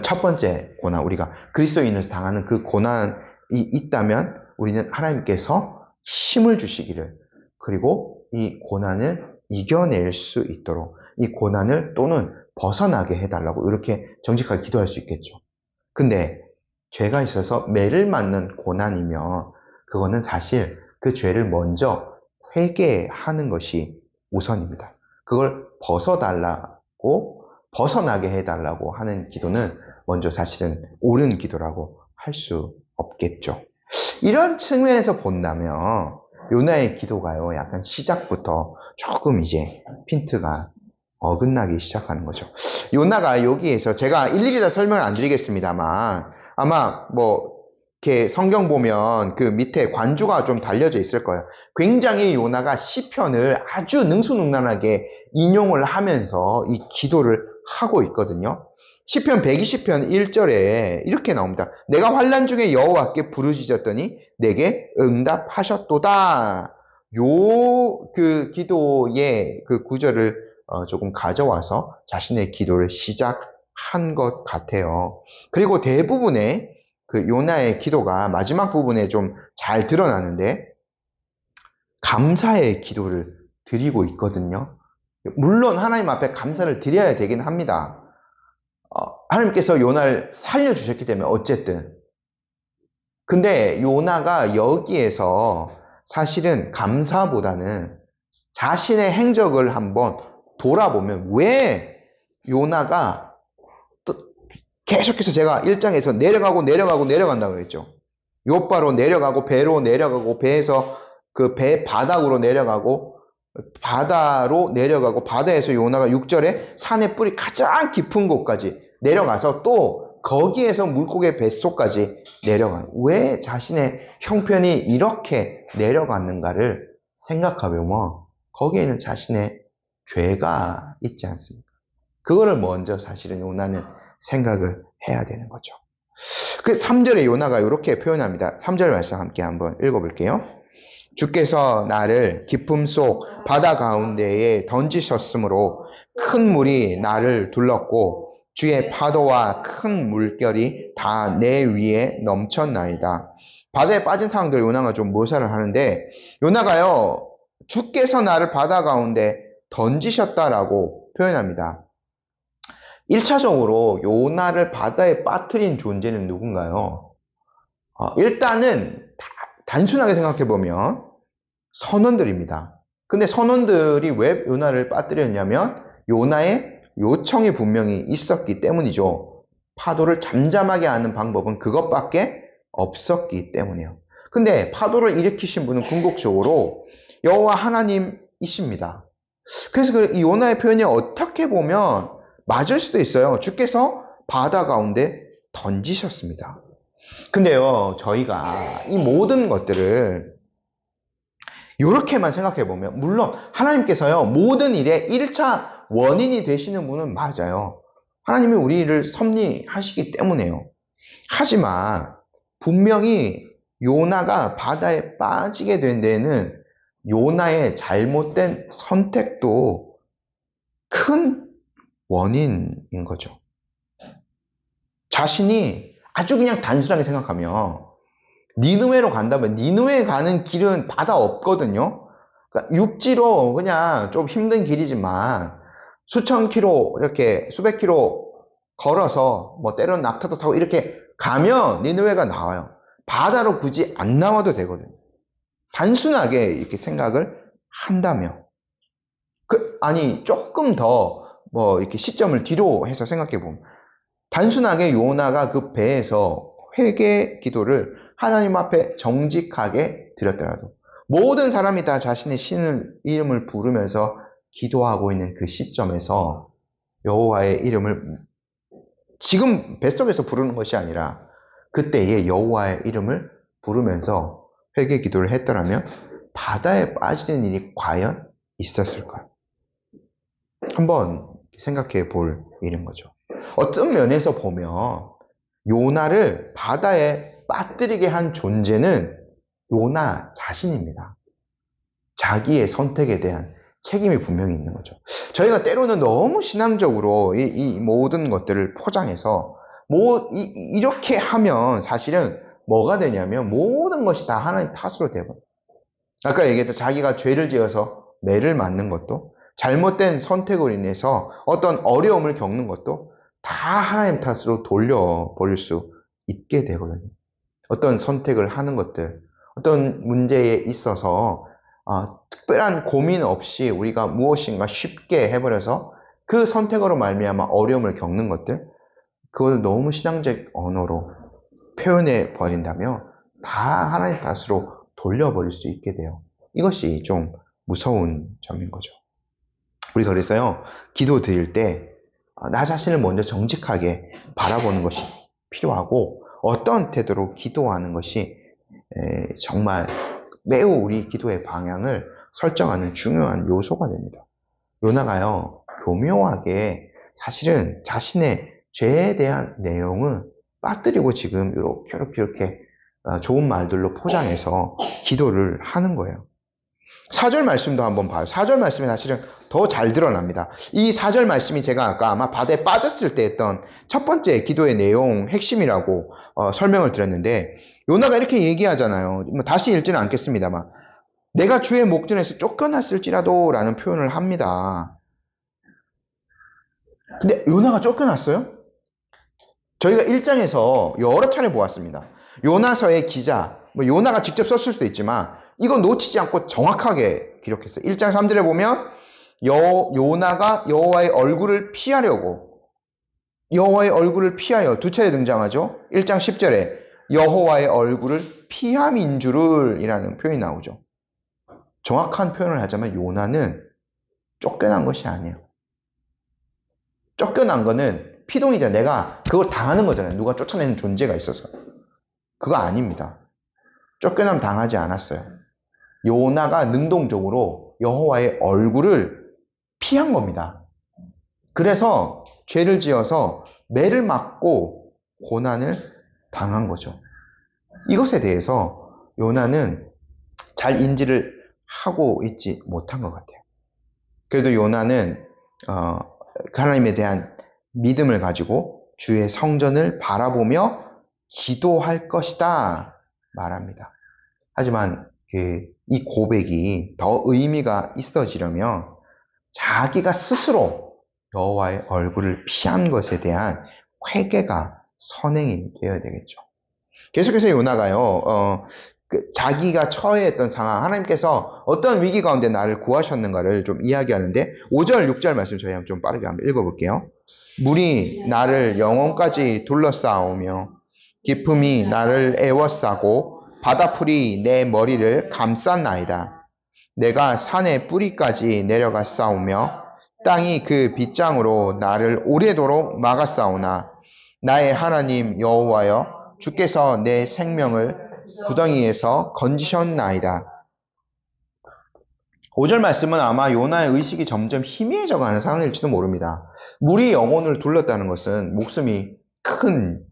첫 번째 고난, 우리가 그리스도인으로서 당하는 그 고난이 있다면 우리는 하나님께서 힘을 주시기를, 그리고 이 고난을 이겨낼 수 있도록 이 고난을 또는 벗어나게 해달라고 이렇게 정직하게 기도할 수 있겠죠. 근데 죄가 있어서 매를 맞는 고난이면 그거는 사실 그 죄를 먼저 회개하는 것이 우선입니다. 그걸 벗어나게 해달라고 하는 기도는 먼저 사실은 옳은 기도라고 할 수 없겠죠. 이런 측면에서 본다면 요나의 기도가요, 약간 시작부터 조금 이제 핀트가 어긋나기 시작하는 거죠. 요나가 여기에서 제가 일일이 다 설명을 안 드리겠습니다만 아마 이렇게 성경 보면 그 밑에 관주가 좀 달려져 있을 거예요. 굉장히 요나가 시편을 아주 능수능란하게 인용을 하면서 이 기도를 하고 있거든요. 시편 120편 1절에 이렇게 나옵니다. 내가 환난 중에 여호와께 부르짖었더니 내게 응답하셨도다. 그 기도의 그 구절을 조금 가져와서 자신의 기도를 시작한 것 같아요. 그리고 대부분의 그 요나의 기도가 마지막 부분에 좀 잘 드러나는데 감사의 기도를 드리고 있거든요. 물론 하나님 앞에 감사를 드려야 되긴 합니다. 하나님께서 요나를 살려주셨기 때문에 어쨌든. 근데 요나가 여기에서 사실은 감사보다는 자신의 행적을 한번 돌아보면 왜 요나가 계속해서 제가 1장에서 내려간다고 그랬죠. 요바로 내려가고 배로 내려가고 배에서 그 배 바닥으로 내려가고 바다로 내려가고 바다에서 요나가 6절에 산의 뿔이 가장 깊은 곳까지 내려가서 또 거기에서 물고기의 뱃속까지 내려가는, 왜 자신의 형편이 이렇게 내려갔는가를 생각해보면 거기에는 자신의 죄가 있지 않습니까? 그거를 먼저 사실은 요나는 생각을 해야 되는 거죠. 그 3절에 요나가 이렇게 표현합니다. 3절 말씀 함께 한번 읽어볼게요. 주께서 나를 깊음 속 바다 가운데에 던지셨으므로 큰 물이 나를 둘렀고 주의 파도와 큰 물결이 다 내 위에 넘쳤나이다. 바다에 빠진 상황들 요나가 좀 묘사를 하는데, 요나가요, 주께서 나를 바다 가운데 던지셨다라고 표현합니다. 1차적으로 요나를 바다에 빠뜨린 존재는 누군가요? 일단은 단순하게 생각해보면 선원들입니다. 근데 선원들이 왜 요나를 빠뜨렸냐면 요나의 요청이 분명히 있었기 때문이죠. 파도를 잠잠하게 하는 방법은 그것밖에 없었기 때문이에요. 근데 파도를 일으키신 분은 궁극적으로 여호와 하나님이십니다. 그래서 이 요나의 표현이 어떻게 보면 맞을 수도 있어요. 주께서 바다 가운데 던지셨습니다. 근데요, 저희가 이 모든 것들을 이렇게만 생각해보면, 물론 하나님께서요, 모든 일의 1차 원인이 되시는 분은 맞아요. 하나님이 우리를 섭리하시기 때문에요. 하지만 분명히 요나가 바다에 빠지게 된 데에는 요나의 잘못된 선택도 큰 원인인 거죠. 자신이 아주 그냥 단순하게 생각하면 니느웨로 간다면 니느웨 가는 길은 바다 없거든요. 그러니까 육지로 그냥 좀 힘든 길이지만 수천 킬로 이렇게 수백 킬로 걸어서 뭐 때로는 낙타도 타고 이렇게 가면 니느웨가 나와요. 바다로 굳이 안 나와도 되거든요. 단순하게 이렇게 생각을 한다면 아니 조금 더 뭐 이렇게 시점을 뒤로 해서 생각해 보면 단순하게 요나가 그 배에서 회개 기도를 하나님 앞에 정직하게 드렸더라도 모든 사람이 다 자신의 신을 이름을 부르면서 기도하고 있는 그 시점에서 여호와의 이름을 지금 뱃속에서 부르는 것이 아니라 그때의 여호와의 이름을 부르면서 회개 기도를 했더라면 바다에 빠지는 일이 과연 있었을까요? 한번 생각해 볼 일인 거죠. 어떤 면에서 보면 요나를 바다에 빠뜨리게 한 존재는 요나 자신입니다. 자기의 선택에 대한 책임이 분명히 있는 거죠. 저희가 때로는 너무 신앙적으로 이 모든 것들을 포장해서 이렇게 하면 사실은 뭐가 되냐면 모든 것이 다 하나님 탓으로 되거든요. 아까 얘기했던 자기가 죄를 지어서 매를 맞는 것도 잘못된 선택으로 인해서 어떤 어려움을 겪는 것도 다 하나님 탓으로 돌려버릴 수 있게 되거든요. 어떤 선택을 하는 것들, 어떤 문제에 있어서 특별한 고민 없이 우리가 무엇인가 쉽게 해버려서 그 선택으로 말미암아 어려움을 겪는 것들, 그걸 너무 신앙적 언어로 표현해 버린다면 다 하나님 탓으로 돌려버릴 수 있게 돼요. 이것이 좀 무서운 점인 거죠. 우리가 그래서요, 기도 드릴 때 나 자신을 먼저 정직하게 바라보는 것이 필요하고 어떤 태도로 기도하는 것이 정말 매우 우리 기도의 방향을 설정하는 중요한 요소가 됩니다. 요나가요, 교묘하게 사실은 자신의 죄에 대한 내용은 빠뜨리고 지금 이렇게 좋은 말들로 포장해서 기도를 하는 거예요. 4절 말씀도 한번 봐요. 4절 말씀이 사실은 더 잘 드러납니다. 이 4절 말씀이 제가 아까 아마 바다에 빠졌을 때 했던 첫 번째 기도의 내용 핵심이라고 설명을 드렸는데 요나가 이렇게 얘기하잖아요. 다시 읽지는 않겠습니다만 내가 주의 목전에서 쫓겨났을지라도 라는 표현을 합니다. 근데 요나가 쫓겨났어요? 저희가 1장에서 여러 차례 보았습니다. 요나서의 기자, 요나가 직접 썼을 수도 있지만 이건 놓치지 않고 정확하게 기록했어요. 1장 3절에 보면 요나가 여호와의 얼굴을 피하려고 여호와의 얼굴을 피하여 두 차례 등장하죠. 1장 10절에 여호와의 얼굴을 피함인 줄을 이라는 표현이 나오죠. 정확한 표현을 하자면 요나는 쫓겨난 것이 아니에요. 쫓겨난 거는 피동이잖아요. 내가 그걸 당하는 거잖아요. 누가 쫓아내는 존재가 있어서. 그거 아닙니다. 쫓겨남 당하지 않았어요. 요나가 능동적으로 여호와의 얼굴을 피한 겁니다. 그래서 죄를 지어서 매를 맞고 고난을 당한 거죠. 이것에 대해서 요나는 잘 인지를 하고 있지 못한 것 같아요. 그래도 요나는 하나님에 대한 믿음을 가지고 주의 성전을 바라보며 기도할 것이다 말합니다. 하지만 이 고백이 더 의미가 있어지려면 자기가 스스로 여호와의 얼굴을 피한 것에 대한 회개가 선행이 되어야 되겠죠. 계속해서 요나가요, 자기가 처해했던 상황, 하나님께서 어떤 위기 가운데 나를 구하셨는가를 좀 이야기하는데 5절, 6절 말씀 저희 한번 좀 빠르게 한번 읽어볼게요. 물이 나를 영혼까지 둘러싸오며 깊음이 나를 애워싸고 바다풀이 내 머리를 감쌌나이다. 내가 산의 뿌리까지 내려가 싸우며 땅이 그 빗장으로 나를 오래도록 막았사오나 나의 하나님 여호와여 주께서 내 생명을 구덩이에서 건지셨나이다. 5절 말씀은 아마 요나의 의식이 점점 희미해져가는 상황일지도 모릅니다. 물이 영혼을 둘렀다는 것은 목숨이 큰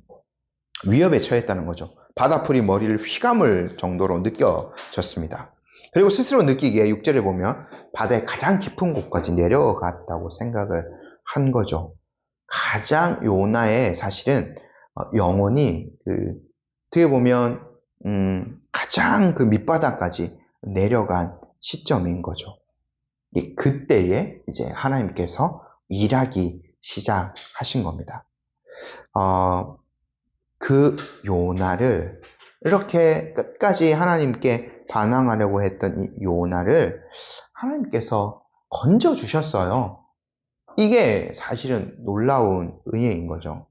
위협에 처했다는 거죠. 바다풀이 머리를 휘감을 정도로 느껴졌습니다. 그리고 스스로 느끼기에 6절에 보면 바다의 가장 깊은 곳까지 내려갔다고 생각을 한 거죠. 가장 요나의 사실은 영혼이 어떻게 보면 가장 그 밑바닥까지 내려간 시점인 거죠. 그때에 이제 하나님께서 일하기 시작하신 겁니다. 그 요나를 이렇게 끝까지 하나님께 반항하려고 했던 이 요나를 하나님께서 건져주셨어요. 이게 사실은 놀라운 은혜인 거죠.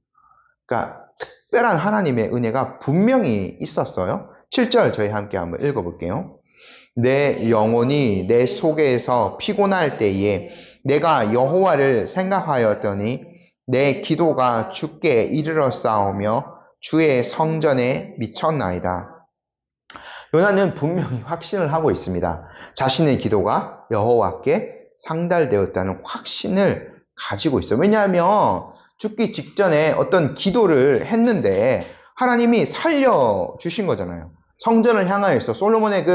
그러니까 특별한 하나님의 은혜가 분명히 있었어요. 7절 저희 함께 한번 읽어볼게요. 내 영혼이 내 속에서 피곤할 때에 내가 여호와를 생각하였더니 내 기도가 주께 이르렀사오며 주의 성전에 미쳤나이다. 요나는 분명히 확신을 하고 있습니다. 자신의 기도가 여호와께 상달되었다는 확신을 가지고 있어요. 왜냐하면 죽기 직전에 어떤 기도를 했는데 하나님이 살려주신 거잖아요. 성전을 향하여서 솔로몬의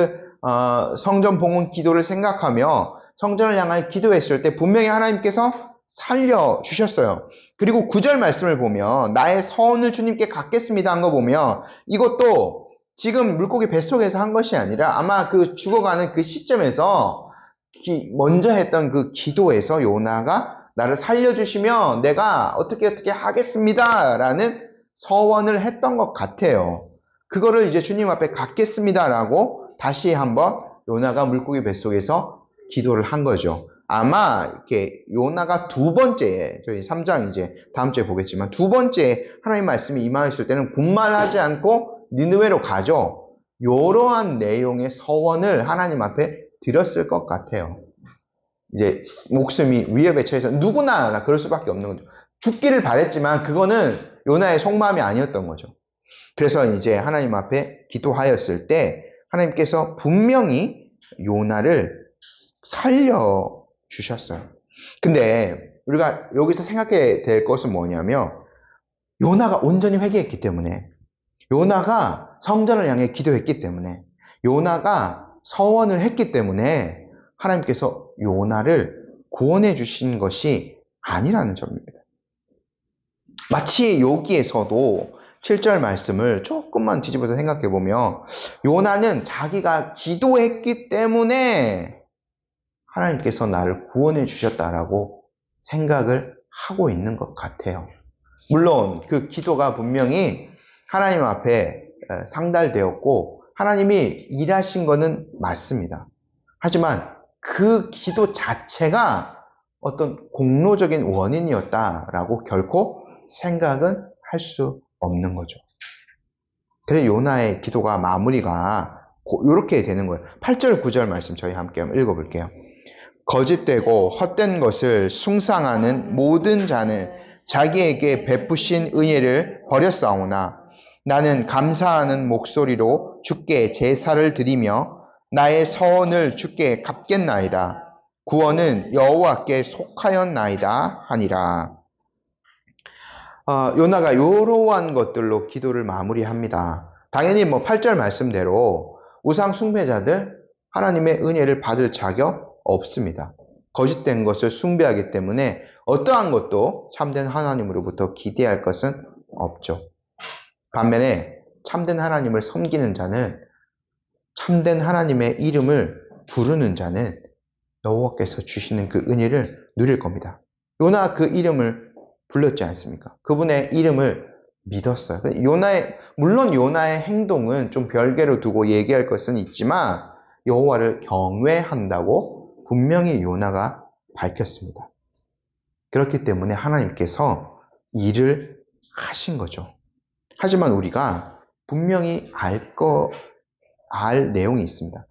성전 봉헌 기도를 생각하며 성전을 향하여 기도했을 때 분명히 하나님께서 살려주셨어요. 그리고 9절 말씀을 보면 나의 서원을 주님께 갚겠습니다 한 거 보면 이것도 지금 물고기 뱃속에서 한 것이 아니라 아마 죽어가는 그 시점에서 먼저 했던 그 기도에서 요나가 나를 살려주시면 내가 어떻게 하겠습니다 라는 서원을 했던 것 같아요. 그거를 이제 주님 앞에 갚겠습니다 라고 다시 한번 요나가 물고기 뱃속에서 기도를 한 거죠. 아마 이렇게 요나가 두 번째, 저희 3장 이제 다음 주에 보겠지만 두 번째 하나님 말씀이 임하였을 때는 군말하지 않고 니느웨로 가죠. 이러한 내용의 서원을 하나님 앞에 드렸을 것 같아요. 이제 목숨이 위협에 처해서 누구나 그럴 수밖에 없는 거죠. 죽기를 바랬지만 그거는 요나의 속마음이 아니었던 거죠. 그래서 이제 하나님 앞에 기도하였을 때 하나님께서 분명히 요나를 살려주셨어요. 근데 우리가 여기서 생각해야 될 것은 뭐냐면 요나가 온전히 회개했기 때문에 요나가 성전을 향해 기도했기 때문에 요나가 서원을 했기 때문에 하나님께서 요나를 구원해 주신 것이 아니라는 점입니다. 마치 여기에서도 7절 말씀을 조금만 뒤집어서 생각해 보면 요나는 자기가 기도했기 때문에 하나님께서 나를 구원해 주셨다라고 생각을 하고 있는 것 같아요. 물론 그 기도가 분명히 하나님 앞에 상달되었고 하나님이 일하신 것은 맞습니다. 하지만 그 기도 자체가 어떤 공로적인 원인이었다라고 결코 생각은 할 수 없는 거죠. 그래서 요나의 기도가 마무리가 이렇게 되는 거예요. 8절 9절 말씀 저희 함께 한번 읽어볼게요. 거짓되고 헛된 것을 숭상하는 모든 자는 자기에게 베푸신 은혜를 버렸사오나 나는 감사하는 목소리로 주께 제사를 드리며 나의 서원을 주께 갚겠나이다. 구원은 여호와께 속하였나이다 하니라. 요나가 이러한 것들로 기도를 마무리합니다. 당연히 8절 말씀대로 우상 숭배자들 하나님의 은혜를 받을 자격 없습니다. 거짓된 것을 숭배하기 때문에 어떠한 것도 참된 하나님으로부터 기대할 것은 없죠. 반면에 참된 하나님을 섬기는 자는 참된 하나님의 이름을 부르는 자는 여호와께서 주시는 그 은혜를 누릴 겁니다. 요나 그 이름을 불렀지 않습니까? 그분의 이름을 믿었어요. 물론 요나의 행동은 좀 별개로 두고 얘기할 것은 있지만 여호와를 경외한다고 분명히 요나가 밝혔습니다. 그렇기 때문에 하나님께서 일을 하신 거죠. 하지만 우리가 분명히 알 내용이 있습니다.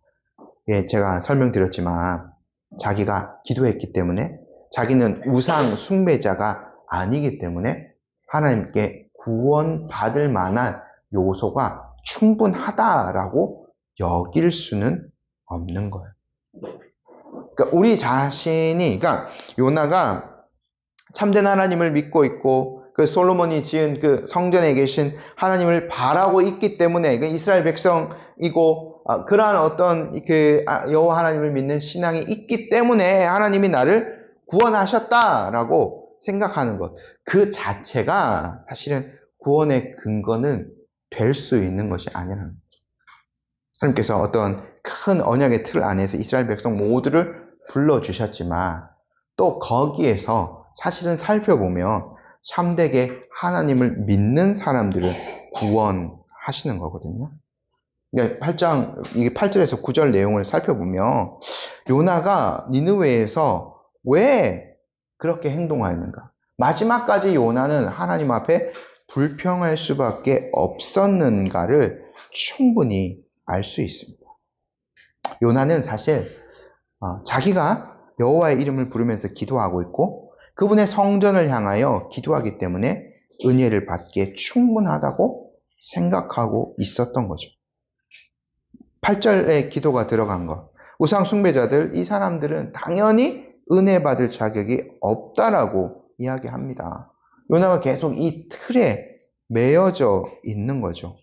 예, 제가 설명드렸지만 자기가 기도했기 때문에 자기는 우상 숭배자가 아니기 때문에 하나님께 구원받을 만한 요소가 충분하다라고 여길 수는 없는 거예요. 그러니까 우리 자신이, 그러니까 요나가 참된 하나님을 믿고 있고 그 솔로몬이 지은 그 성전에 계신 하나님을 바라고 있기 때문에 그 이스라엘 백성이고 그러한 어떤 여호와 하나님을 믿는 신앙이 있기 때문에 하나님이 나를 구원하셨다라고 생각하는 것, 그 자체가 사실은 구원의 근거는 될 수 있는 것이 아니라는 거죠. 하나님께서 어떤 큰 언약의 틀 안에서 이스라엘 백성 모두를 불러주셨지만 또 거기에서 사실은 살펴보면 참되게 하나님을 믿는 사람들을 구원하시는 거거든요. 그러니까 이게 8절에서 9절 내용을 살펴보면 요나가 니느웨에서 왜 그렇게 행동하였는가? 마지막까지 요나는 하나님 앞에 불평할 수밖에 없었는가를 충분히 알 수 있습니다. 요나는 사실 자기가 여호와의 이름을 부르면서 기도하고 있고 그분의 성전을 향하여 기도하기 때문에 은혜를 받기에 충분하다고 생각하고 있었던 거죠. 8절에 기도가 들어간 것. 우상 숭배자들, 이 사람들은 당연히 은혜 받을 자격이 없다라고 이야기합니다. 요나가 계속 이 틀에 매여져 있는 거죠.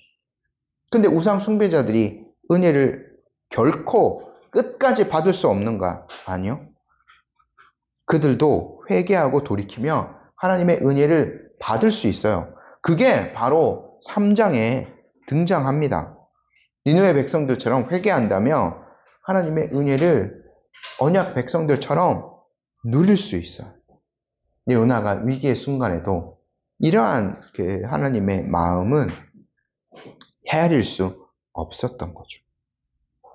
근데 우상 숭배자들이 은혜를 결코 끝까지 받을 수 없는가? 아니요. 그들도 회개하고 돌이키며 하나님의 은혜를 받을 수 있어요. 그게 바로 3장에 등장합니다. 니느웨 백성들처럼 회개한다며 하나님의 은혜를 언약 백성들처럼 누릴 수 있어요. 요나가 위기의 순간에도 이러한 그 하나님의 마음은 헤아릴 수 없었던 거죠.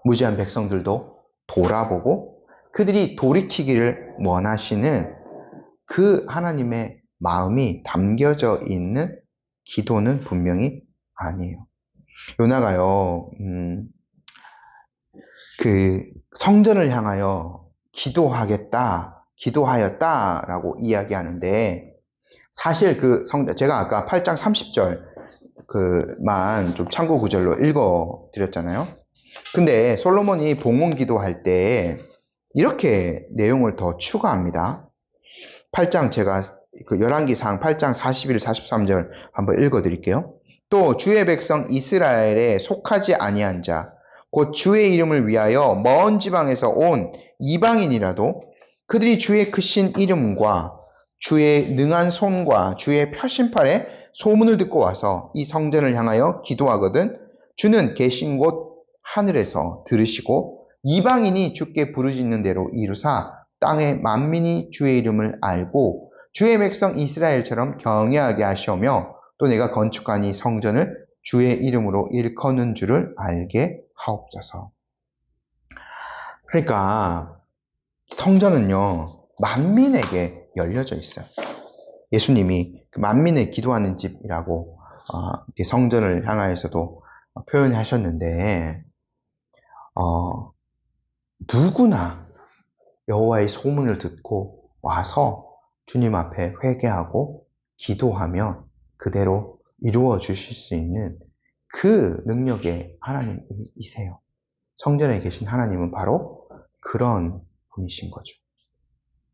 무지한 백성들도 돌아보고 그들이 돌이키기를 원하시는 그 하나님의 마음이 담겨져 있는 기도는 분명히 아니에요. 요나가요, 그 성전을 향하여 기도하였다라고 이야기하는데, 사실 그 제가 아까 8장 30절 그만 좀 참고 구절로 읽어 드렸잖아요. 근데 솔로몬이 봉헌 기도할 때 이렇게 내용을 더 추가합니다. 8장 제가 그 열왕기상 8장 41, 43절 한번 읽어 드릴게요. 또 주의 백성 이스라엘에 속하지 아니한 자, 곧 주의 이름을 위하여 먼 지방에서 온 이방인이라도 그들이 주의 크신 이름과 주의 능한 손과 주의 표심팔에 소문을 듣고 와서 이 성전을 향하여 기도하거든 주는 계신 곳 하늘에서 들으시고 이방인이 주께 부르짖는 대로 이루사 땅의 만민이 주의 이름을 알고 주의 백성 이스라엘처럼 경외하게 하시오며 또 내가 건축한 이 성전을 주의 이름으로 일컫는 줄을 알게 하옵소서. 그러니까 성전은요 만민에게 열려져 있어요. 예수님이 그 만민의 기도하는 집이라고 성전을 향하여서도 표현하셨는데 누구나 여호와의 소문을 듣고 와서 주님 앞에 회개하고 기도하면 그대로 이루어 주실 수 있는 그 능력의 하나님이세요. 성전에 계신 하나님은 바로 그런 분이신 거죠.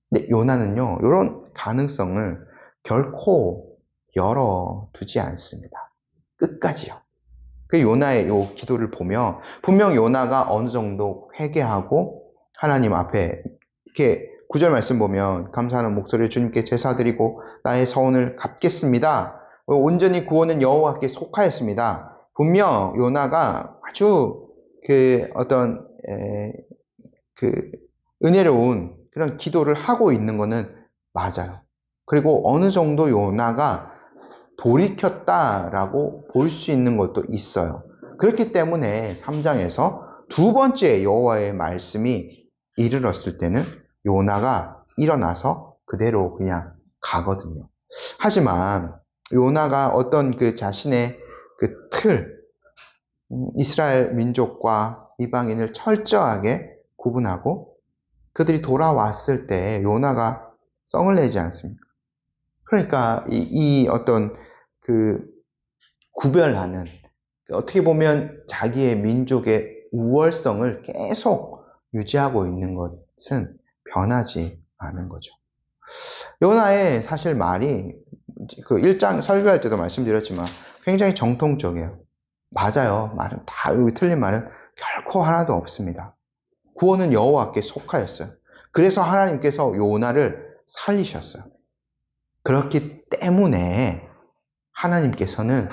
근데 요나는요, 이런 가능성을 결코 열어두지 않습니다. 끝까지요. 그 요나의 요 기도를 보면 분명 요나가 어느 정도 회개하고 하나님 앞에 이렇게 9절 말씀 보면 감사하는 목소리를 주님께 제사드리고 나의 서원을 갚겠습니다. 온전히 구원은 여호와께 속하였습니다. 분명 요나가 아주 그 어떤 그 은혜로운 그런 기도를 하고 있는 거는 맞아요. 그리고 어느 정도 요나가 돌이켰다라고 볼 수 있는 것도 있어요. 그렇기 때문에 3장에서 두 번째 여호와의 말씀이 이르렀을 때는 요나가 일어나서 그대로 그냥 가거든요. 하지만 요나가 어떤 그 자신의 그 틀, 이스라엘 민족과 이방인을 철저하게 구분하고 그들이 돌아왔을 때 요나가 썽을 내지 않습니까? 그러니까 이 어떤 그 구별하는 어떻게 보면 자기의 민족의 우월성을 계속 유지하고 있는 것은 변하지 않은 거죠. 요나의 사실 말이 그 1장 설교할 때도 말씀드렸지만 굉장히 정통적이에요. 맞아요. 말은 다 여기 틀린 말은 결코 하나도 없습니다. 구원은 여호와께 속하였어요. 그래서 하나님께서 요나를 살리셨어요. 그렇기 때문에 하나님께서는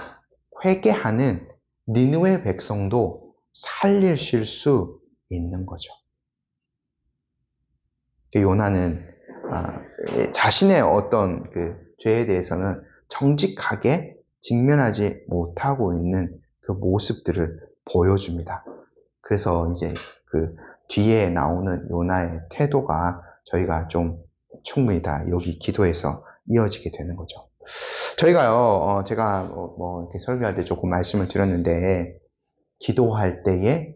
회개하는 니느웨 백성도 살리실 수 있는 거죠. 요나는 자신의 어떤 그 죄에 대해서는 정직하게 직면하지 못하고 있는 그 모습들을 보여줍니다. 그래서 이제 그 뒤에 나오는 요나의 태도가 저희가 좀 충분히 다 여기 기도에서 이어지게 되는 거죠. 저희가요, 제가 이렇게 설교할 때 조금 말씀을 드렸는데, 기도할 때에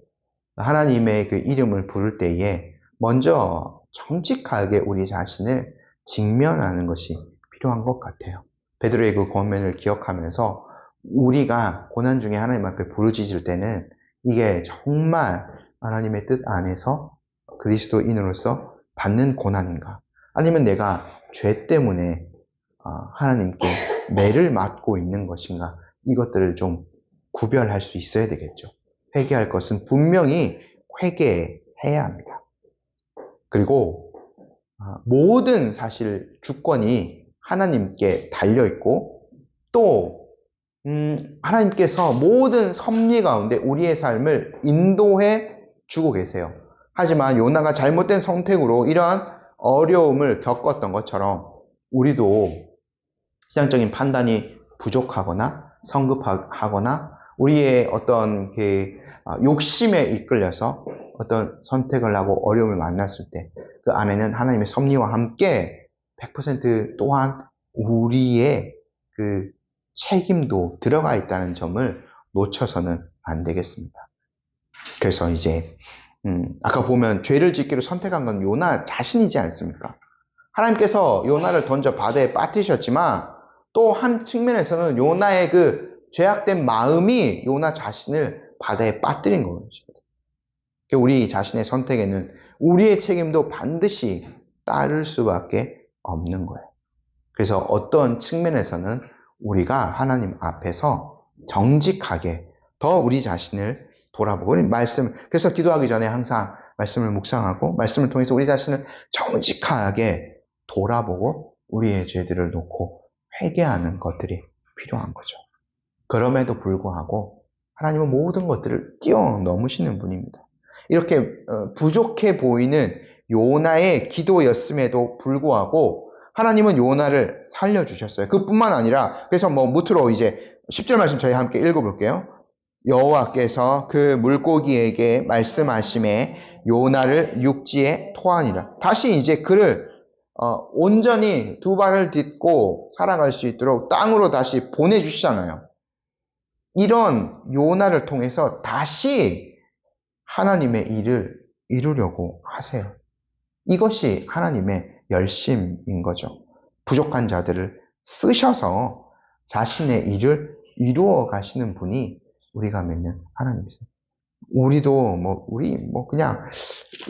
하나님의 그 이름을 부를 때에 먼저 정직하게 우리 자신을 직면하는 것이 필요한 것 같아요. 베드로의 그 권면을 기억하면서 우리가 고난 중에 하나님 앞에 부르짖을 때는 이게 정말 하나님의 뜻 안에서 그리스도인으로서 받는 고난인가? 아니면 내가 죄 때문에 하나님께 매를 맞고 있는 것인가? 이것들을 좀 구별할 수 있어야 되겠죠. 회개할 것은 분명히 회개해야 합니다. 그리고 모든 사실 주권이 하나님께 달려있고 또 하나님께서 모든 섭리 가운데 우리의 삶을 인도해 주고 계세요. 하지만 요나가 잘못된 선택으로 이러한 어려움을 겪었던 것처럼 우리도 시장적인 판단이 부족하거나 성급하거나 우리의 어떤 욕심에 이끌려서 어떤 선택을 하고 어려움을 만났을 때 그 안에는 하나님의 섭리와 함께 100% 또한 우리의 그 책임도 들어가 있다는 점을 놓쳐서는 안 되겠습니다. 그래서 이제 아까 보면 죄를 짓기로 선택한 건 요나 자신이지 않습니까? 하나님께서 요나를 던져 바다에 빠뜨리셨지만 또 한 측면에서는 요나의 그 죄악된 마음이 요나 자신을 바다에 빠뜨린 것입니다. 우리 자신의 선택에는 우리의 책임도 반드시 따를 수밖에 없는 거예요. 그래서 어떤 측면에서는 우리가 하나님 앞에서 정직하게 더 우리 자신을 돌아보고 그래서 기도하기 전에 항상 말씀을 묵상하고 말씀을 통해서 우리 자신을 정직하게 돌아보고 우리의 죄들을 놓고 회개하는 것들이 필요한 거죠. 그럼에도 불구하고 하나님은 모든 것들을 뛰어넘으시는 분입니다. 이렇게 부족해 보이는 요나의 기도였음에도 불구하고 하나님은 요나를 살려주셨어요. 그뿐만 아니라 그래서 무트로 이제 10절 말씀 저희 함께 읽어볼게요. 여호와께서 그 물고기에게 말씀하심에 요나를 육지에 토하니라. 다시 이제 그를 온전히 두 발을 딛고 살아갈 수 있도록 땅으로 다시 보내주시잖아요. 이런 요나를 통해서 다시 하나님의 일을 이루려고 하세요. 이것이 하나님의 열심인 거죠. 부족한 자들을 쓰셔서 자신의 일을 이루어 가시는 분이 우리가 믿는 하나님이세요. 우리도 그냥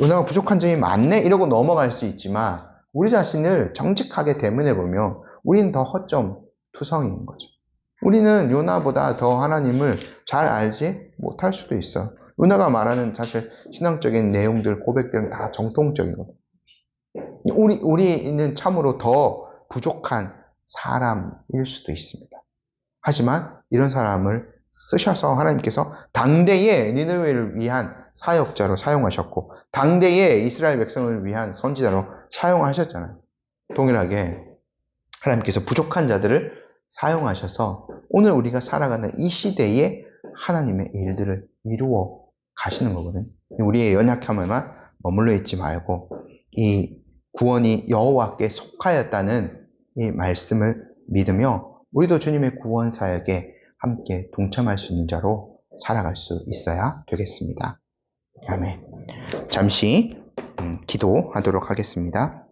요나가 부족한 점이 많네 이러고 넘어갈 수 있지만 우리 자신을 정직하게 대면해 보면 우리는 더 허점투성이인 거죠. 우리는 요나보다 더 하나님을 잘 알지 못할 수도 있어. 요나가 말하는 사실 신앙적인 내용들, 고백들은 다 정통적이거든요. 우리는 참으로 더 부족한 사람일 수도 있습니다. 하지만 이런 사람을 쓰셔서 하나님께서 당대의 니느웨를 위한 사역자로 사용하셨고 당대의 이스라엘 백성을 위한 선지자로 사용하셨잖아요. 동일하게 하나님께서 부족한 자들을 사용하셔서 오늘 우리가 살아가는 이 시대에 하나님의 일들을 이루어 가시는 거거든요. 우리의 연약함에만 머물러 있지 말고 이 구원이 여호와께 속하였다는 이 말씀을 믿으며 우리도 주님의 구원 사역에 함께 동참할 수 있는 자로 살아갈 수 있어야 되겠습니다. 아멘. 잠시 기도하도록 하겠습니다.